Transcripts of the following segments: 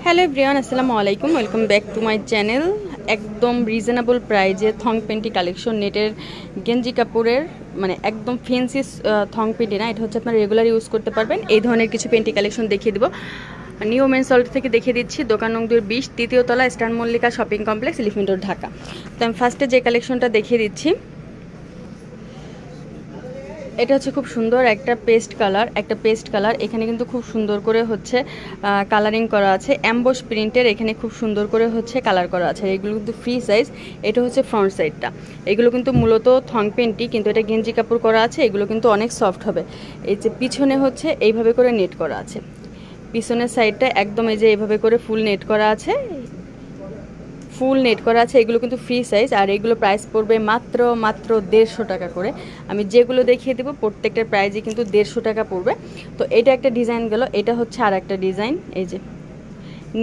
Hello everyone, আসসালামু আলাইকুম। Welcome back to my channel. একদম রিজনেবল প্রাইজে থং পেন্টি কালেকশন, নেটের গেঞ্জি কাপড়ের, মানে একদম ফ্যান্সি থং পেন্টি না, এটা হচ্ছে আপনার রেগুলার ইউজ করতে পারবেন। এই ধরনের কিছু পেন্টি কালেকশন দেখিয়ে দিব। নিউ মেন সল্ট থেকে দেখিয়ে দিচ্ছি, দোকান নং 20, তৃতীয় তলা, star Mallika shopping complex, elephant road, Dhaka. তো আমি ফার্স্টে যে কালেকশনটা দেখিয়ে দিচ্ছি, এটা হচ্ছে খুব সুন্দর একটা পেস্ট কালার। এখানে কিন্তু খুব সুন্দর করে হচ্ছে কালারিং করা আছে, অ্যাম্বোস প্রিন্টের। এখানে খুব সুন্দর করে হচ্ছে কালার করা আছে। এগুলো কিন্তু ফ্রি সাইজ। এটা হচ্ছে ফ্রন্ট সাইডটা। এগুলো কিন্তু মূলত থং পেন্টি, কিন্তু এটা গেঞ্জি কাপড় করা আছে। এগুলো কিন্তু অনেক সফট হবে। এই যে পিছনে হচ্ছে এইভাবে করে নেট করা আছে, পিছনের সাইডটা একদম এই যে এইভাবে করে ফুল নেট করা আছে, এগুলো কিন্তু ফ্রি সাইজ। আর এগুলো প্রাইস পড়বে মাত্র 150 টাকা করে। আমি যেগুলো দেখিয়ে দেবো প্রত্যেকটার প্রাইসই কিন্তু 150 টাকা পড়বে। তো এটা একটা ডিজাইন গেল। এটা হচ্ছে আর একটা ডিজাইন, এই যে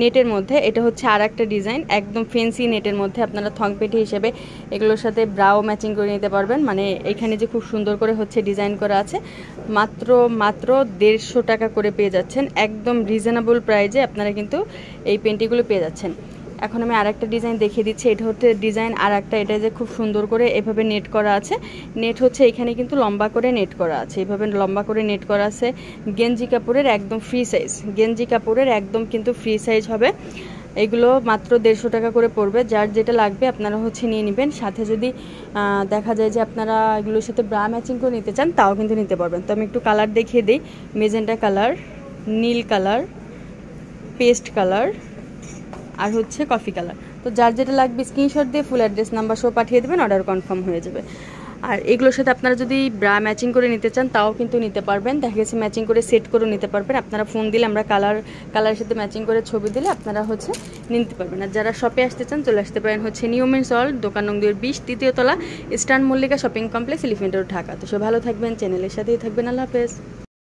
নেটের মধ্যে। এটা হচ্ছে আর একটা ডিজাইন, একদম ফ্যান্সি নেটের মধ্যে। আপনারা থং পেটি হিসেবে এগুলোর সাথে ব্রাও ম্যাচিং করে নিতে পারবেন। মানে এখানে যে খুব সুন্দর করে হচ্ছে ডিজাইন করা আছে, মাত্র 150 টাকা করে পেয়ে যাচ্ছেন। একদম রিজনেবল প্রাইজে আপনারা কিন্তু এই পেন্টিগুলো পেয়ে যাচ্ছেন। এখন আমি আর একটা ডিজাইন দেখিয়ে দিচ্ছি। এটা হচ্ছে ডিজাইন আর একটা। এটা যে খুব সুন্দর করে এভাবে নেট করা আছে, নেট হচ্ছে এখানে কিন্তু লম্বা করে নেট করা আছে, এভাবে লম্বা করে নেট করা আছে। গেঞ্জি কাপড়ের একদম ফ্রি সাইজ, কিন্তু ফ্রি সাইজ হবে। এগুলো মাত্র 150 টাকা করে পড়বে। যার যেটা লাগবে আপনারা হচ্ছে নিয়ে নেবেন। সাথে যদি দেখা যায় যে আপনারা এগুলোর সাথে ব্রা ম্যাচিং করে নিতে চান, তাও কিন্তু নিতে পারবেন। তো আমি একটু কালার দেখিয়ে দিই। মেজেন্টা কালার, নীল কালার, পেস্ট কালার, আর হচ্ছে কফি কালার। তো যার যেটা লাগবে স্ক্রিনশট দিয়ে ফুল অ্যাড্রেস নাম্বার সহ পাঠিয়ে দেবেন, অর্ডার কনফার্ম হয়ে যাবে। আর এগুলোর সাথে আপনারা যদি ব্রা ম্যাচিং করে নিতে চান, তাও কিন্তু নিতে পারবেন। দেখা গেছে ম্যাচিং করে সেট করে নিতে পারবেন। আপনারা ফোন দিলে আমরা কালারের সাথে ম্যাচিং করে ছবি দিলে আপনারা হচ্ছে নিতে পারবেন। আর যারা শপে আসতে চান, চলে আসতে পারেন হচ্ছে নিউ মেন সল্ট, দোকান নং 20, তৃতীয় তলা, star Mallika shopping complex, elephant road, Dhaka. তো সব ভালো থাকবেন, চ্যানেলের সাথেই থাকবেন। আল্লাহ হাফেজ।